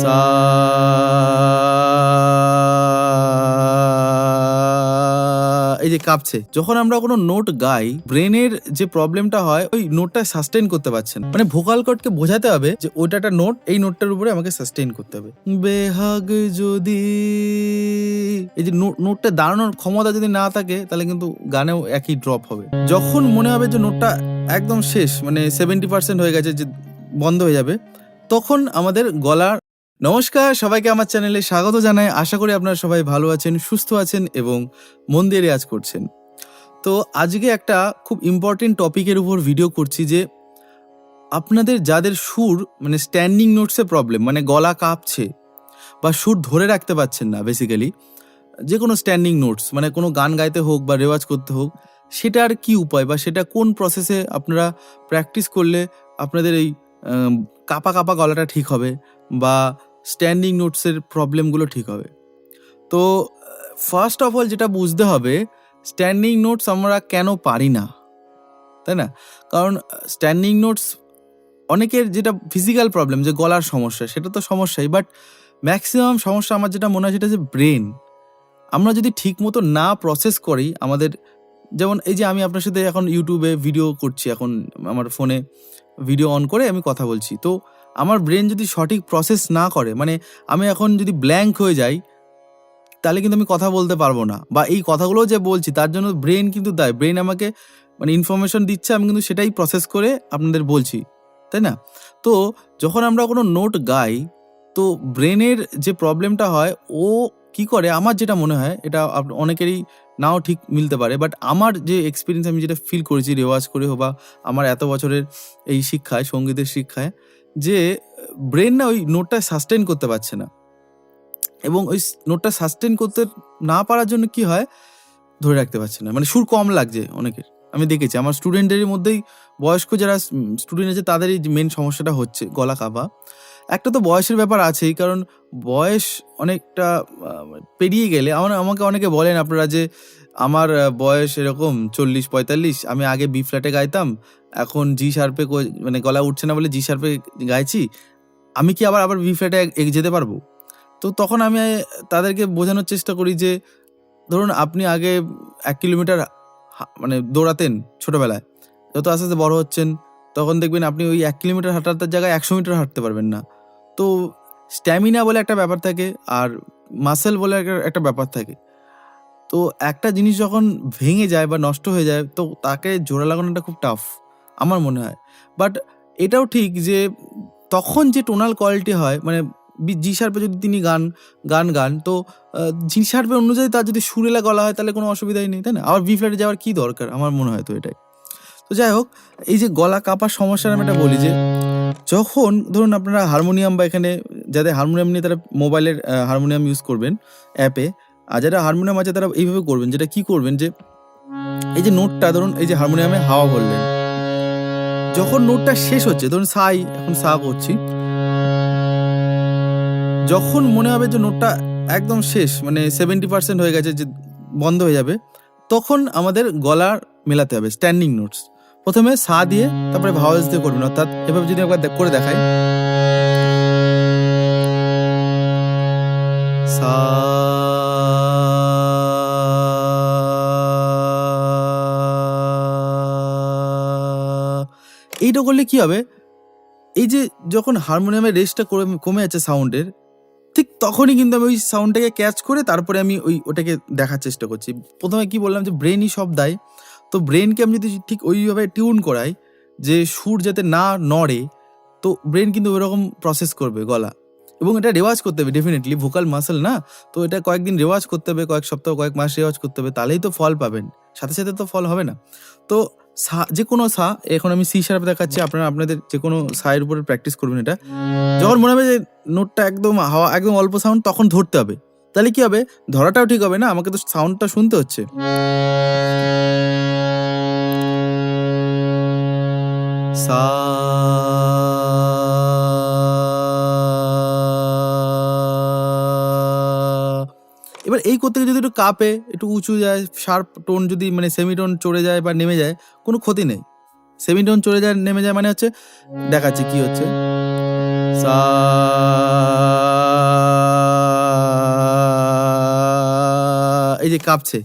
সা এই যে কাঁপছে। যখন আমরা কোনো নোট গাই, ব্রেনের যে প্রবলেমটা হয় ওই নোটটা সাস্টেইন করতে পারছে না। মানে ভোকাল কর্ডকে বোঝাতে হবে যে ওইটা একটা নোট, এই নোটটার উপরে আমাকে সাস্টেইন করতে হবে। বেহাগ যদি এই যে নোটটা দাঁড়ানোর ক্ষমতা যদি না থাকে তাহলে কিন্তু গানেও একই ড্রপ হবে। যখন মনে হবে যে নোটটা একদম শেষ, মানে 70% হয়ে গেছে, যে বন্ধ হয়ে যাবে, তখন আমাদের গলার নমস্কার, সবাইকে আমার চ্যানেলে স্বাগত জানাই। আশা করি আপনারা সবাই ভালো আছেন, সুস্থ আছেন এবং মন দিয়ে রেয়াজ করছেন। তো আজকে একটা খুব ইম্পর্টেন্ট টপিকের উপর ভিডিও করছি, যে আপনাদের যাদের সুর মানে স্ট্যান্ডিং নোটসে প্রবলেম, মানে গলা কাঁপছে বা সুর ধরে রাখতে পারছেন না, বেসিক্যালি যে কোনো স্ট্যান্ডিং নোটস, মানে কোনো গান গাইতে হোক বা রেওয়াজ করতে হোক, সেটার কি উপায় বা সেটা কোন প্রসেসে আপনারা প্র্যাকটিস করলে আপনাদের এই কাঁপা কাঁপা গলাটা ঠিক হবে বা স্ট্যান্ডিং নোটসের প্রবলেমগুলো ঠিক হবে। তো ফার্স্ট অফ অল যেটা বুঝতে হবে, স্ট্যান্ডিং নোটস আমরা কেন পারি না, তাই না? কারণ স্ট্যান্ডিং নোটস অনেকের যেটা ফিজিক্যাল প্রবলেম, যে গলার সমস্যা, সেটা তো সমস্যাই, বাট ম্যাক্সিমাম সমস্যা আমার যেটা মনে হয় সেটা যে ব্রেন। আমরা যদি ঠিক মতো না প্রসেস করি আমাদের, যেমন এই যে আমি আপনার সাথে এখন ইউটিউবে ভিডিও করছি, এখন আমার ফোনে ভিডিও অন করে আমি কথা বলছি, তো আমার ব্রেন যদি সঠিক প্রসেস না করে, মানে আমি এখন যদি ব্ল্যাঙ্ক হয়ে যাই, তাহলে কিন্তু আমি কথা বলতে পারবো না, বা এই কথাগুলো যে বলছি তার জন্য ব্রেন কিন্তু দায়। ব্রেন আমাকে মানে ইনফরমেশন দিচ্ছে, আমি কিন্তু সেটাই প্রসেস করে আপনাদের বলছি, তাই না? তো যখন আমরা কোনো নোট গাই, তো ব্রেনের যে প্রবলেমটা হয়, ও কি করে, আমার যেটা মনে হয়, এটা অনেকেরই নাও ঠিক মিলতে পারে, বাট আমার যে এক্সপিরিয়েন্স, আমি যেটা ফিল করেছি রেওয়াজ করে বা আমার এত বছরের এই শিক্ষায়, সঙ্গীতের শিক্ষায়, যে ব্রেন না ওই নোটটা সাস্টেইন করতে পারছে না, এবং ওই নোটটা সাস্টেইন করতে না পারার জন্য কি হয়, ধরে রাখতে পারছে না, মানে সুর কম লাগছে অনেকের। আমি দেখেছি আমার স্টুডেন্টের মধ্যেই, বয়স্ক যারা স্টুডেন্ট আছে তাদেরই মেন সমস্যাটা হচ্ছে গলা কাঁপা। একটা তো বয়সের ব্যাপার আছেই, কারণ বয়স অনেকটা পেরিয়ে গেলে আমাকে অনেকে বলেন আপনারা যে আমার বয়স এরকম 40-45, আমি আগে বি ফ্ল্যাটে গাইতাম, এখন জি শার্পে মানে গলা উঠছে না বলে জি শার্পে গাইছি, আমি কি আবার বি ফ্ল্যাটে যেতে পারবো? তো তখন আমি তাদেরকে বোঝানোর চেষ্টা করি যে, ধরুন আপনি আগে 1 কিলোমিটার মানে দৌড়াতেন ছোটবেলায়, যত আস্তে আস্তে বড় হচ্ছেন তখন দেখবেন আপনি ওই 1 কিলোমিটার হাঁটার জায়গায় 100 মিটার হাঁটতে পারবেন না। তো স্ট্যামিনা বলে একটা ব্যাপার থাকে, আর মাসেল বলে একটা ব্যাপার থাকে। তো একটা জিনিস যখন ভেঙে যায় বা নষ্ট হয়ে যায়, তো তাকে জোড়া লাগানোটা খুব টাফ আমার মনে হয়। বাট এটাও ঠিক যে তখন যে টোনাল কোয়ালিটি হয়, মানে জি শার্পে যদি তিনি গান তো জি শার্পের অনুযায়ী তার যদি সুরেলা গলা হয় তাহলে কোনো অসুবিধাই নেই, তাই না? আবার বি ফ্ল্যাটে যাওয়ার কি দরকার, আমার মনে হয় তো এটাই। তো যাই হোক, এই যে গলা কাঁপার সমস্যার আমি এটা বলি, যে যখন ধরুন আপনারা হারমোনিয়াম, বা এখানে যাদের হারমোনিয়াম নিয়ে তারা মোবাইলের হারমোনিয়াম ইউজ করবেন অ্যাপে, আর যারা হারমোনিয়াম আছে তারা এইভাবে করবেন, যেটা কি করবেন, যে এই যে নোটটা ধরুন, এই যে হারমোনিয়ামে হাওয়া ভরলেন, যখন নোটটা শেষ হচ্ছে, ধরুন এখন সা করছি, যখন মনে হবে যে নোটটা একদম শেষ, মানে 70% হয়ে গেছে, যে বন্ধ হয়ে যাবে, তখন আমাদের গলার মেলাতে হবে স্ট্যান্ডিং নোটস। প্রথমে সা দিয়ে তারপরে ভাওয়েলস দিয়ে করবেন, অর্থাৎ এভাবে যদি একবার করে দেখাই, সা, এইটা করলে কি হবে, এই যে যখন হারমোনিয়ামের রেঞ্জটা কমে যাচ্ছে সাউন্ডের, ঠিক তখনই কিন্তু আমি ওই সাউন্ডটাকে ক্যাচ করে তারপরে আমি ওটাকে দেখার চেষ্টা করছি। প্রথমে কি বললাম, যে ব্রেনই সব দায়। তো ব্রেনকে আমি যদি ঠিক ওইভাবে টিউন করাই, যে সুর যাতে না নড়ে, তো ব্রেন কিন্তু ওইরকম প্রসেস করবে গলা, এবং এটা রেওয়াজ করতে হবে ডেফিনেটলি, ভোকাল মাসেল না, তো এটা কয়েকদিন রেওয়াজ করতে হবে, কয়েক সপ্তাহ কয়েক মাস রেওয়াজ করতে হবে, তাহলেই তো ফল পাবেন, সাথে সাথে তো ফল হবে না। তো যে কোনো সা, এখন আমি সি শার্প দেখাচ্ছি, আপনারা আপনাদের যে কোনো সায়ের উপরে প্র্যাকটিস করবেন এটা। যখন মনে হবে যে নোটটা একদম হাওয়া একদম অল্প সাউন্ড, তখন ধরতে হবে। তাহলে কি হবে, ধরাটাও ঠিক হবে না, আমাকে তো সাউন্ডটা শুনতে হচ্ছে। সা, এবার এই করতে গিয়ে যদি একটু কাঁপে, একটু উঁচু যায়, শার্প টোন যদি মানে সেমিটোন চড়ে যায় বা নেমে যায়, কোনো ক্ষতি নেই। সেমিটোন চড়ে যায় নেমে যায় মানে হচ্ছে, দেখাচ্ছি কি হচ্ছে, সা, এই যে কাঁপছে,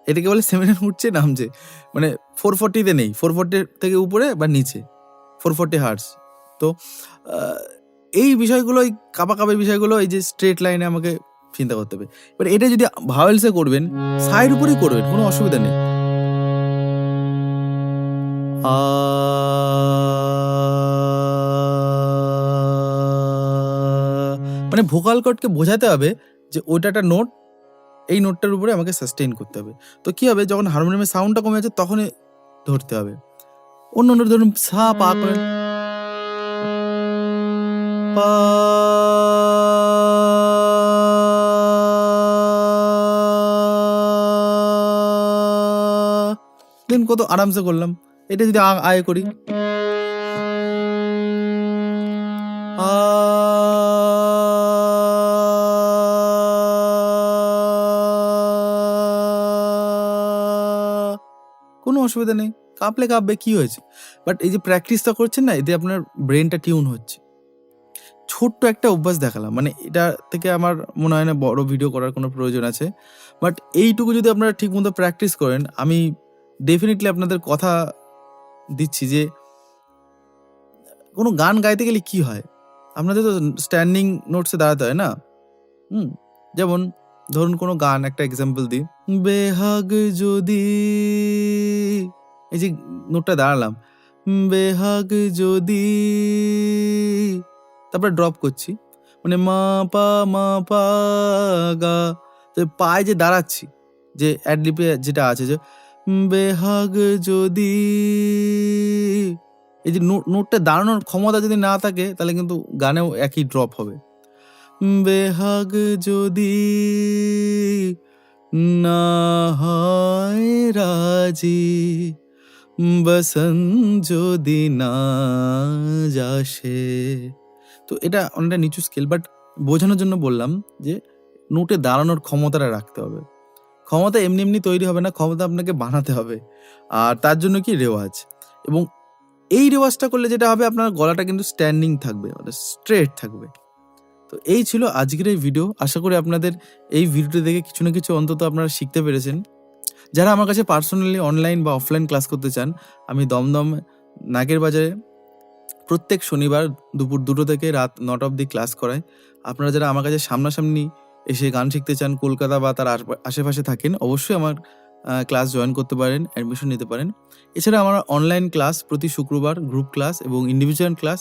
এটাকে বলে সেমিনার উঠছে নামছে, মানে 440-তে নেই, 440 থেকে উপরে বা নিচে 440 হার্টস। তো এই বিষয়গুলো, এই কাঁপাকাঁপির বিষয়গুলো এই যে স্ট্রেট লাইনে আমাকে চিন্তা করতে হবে। এবার এটা যদি ভাওয়েলসে করবেন, সাইড উপরেই করবেন, কোনো অসুবিধা নেই। মানে ভোকাল কর্ডকে বোঝাতে হবে যে ওইটা একটা নোট, এই নোটটার উপরে আমাকে সাস্টেইন করতে হবে। তো কি হবে, যখন হারমোনিয়ামের সাউন্ডটা কমে যাচ্ছে তখনই ধরতে হবে। অন্য নোট ধরুন সা পা করেন, পা, দেখুন কত আরামসে করলাম। এটা যদি আয় করি, কোনো অসুবিধা নেই, কাঁপলে কাঁপবে, কি হয়েছে। বাট এই যে প্র্যাকটিসটা করছেন না, এতে আপনার ব্রেনটা টিউন হচ্ছে। ছোট্ট একটা অভ্যাস দেখালাম, মানে এটা থেকে আমার মনে হয় না বড় ভিডিও করার কোনো প্রয়োজন আছে। বাট এইটুকু যদি আপনারা ঠিক মতো প্র্যাকটিস করেন, আমি ডেফিনেটলি আপনাদের কথা দিচ্ছি যে কোনো গান গাইতে গেলে কি হয়, আপনাদের তো স্ট্যান্ডিং নোটসে দাঁড়াতে হয় না। যেমন ধরুন কোনো গান, একটা এক্সাম্পল দিই, বেহাগ যদি, এই যে নোটটা দাঁড়ালাম, বেহাগ যদি, তারপরে ড্রপ করছি, মানে মা পা গা, তো পায়ে যে দাঁড়াচ্ছি, যে অ্যাডলিপে যেটা আছে যে বেহাগ যদি, এই যে নোটটা দাঁড়ানোর ক্ষমতা যদি না থাকে তাহলে কিন্তু গানেও একই ড্রপ হবে। বেহাগ যদি না হয় রাজি, বসন যদি না যাসে। তো এটা অনেকটা নিচু স্কেল, বাট বোঝানোর জন্য বললাম যে নোটে দাঁড়ানোর ক্ষমতাটা রাখতে হবে। ক্ষমতা এমনি এমনি তৈরি হবে না, ক্ষমতা আপনাকে বানাতে হবে। আর তার জন্য কি রেওয়াজ, এবং এই রেওয়াজটা করলে যেটা হবে, আপনার গলাটা কিন্তু স্ট্যান্ডিং থাকবে, মানে স্ট্রেট থাকবে। তো এই ছিল আজকের এই ভিডিও। আশা করি আপনাদের এই ভিডিওটি দেখে কিছু না কিছু অন্তত আপনারা শিখতে পেরেছেন। যারা আমার কাছে পার্সোনালি অনলাইন বা অফলাইন ক্লাস করতে চান, আমি দমদম নাগের বাজারে প্রত্যেক শনিবার দুপুর 2টো থেকে রাত 9টা অবধি ক্লাস করাই। আপনারা যারা আমার কাছে সামনাসামনি এসে গান শিখতে চান, কলকাতা বা তার আশেপাশে থাকেন, অবশ্যই আমার ক্লাস জয়েন করতে পারেন, অ্যাডমিশন নিতে পারেন। এছাড়া আমার অনলাইন ক্লাস প্রতি শুক্রবার, গ্রুপ ক্লাস এবং ইন্ডিভিজুয়াল ক্লাস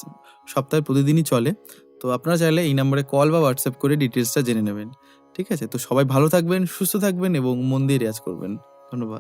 সপ্তাহে প্রতিদিনই চলে। তো আপনারা চাইলে এই নম্বরে কল বা হোয়াটসঅ্যাপ করে ডিটেলসটা জেনে নেবেন। ঠিক আছে? তো সবাই ভালো থাকবেন, সুস্থ থাকবেন এবং মন দিয়ে রেয়াজ করবেন। ধন্যবাদ।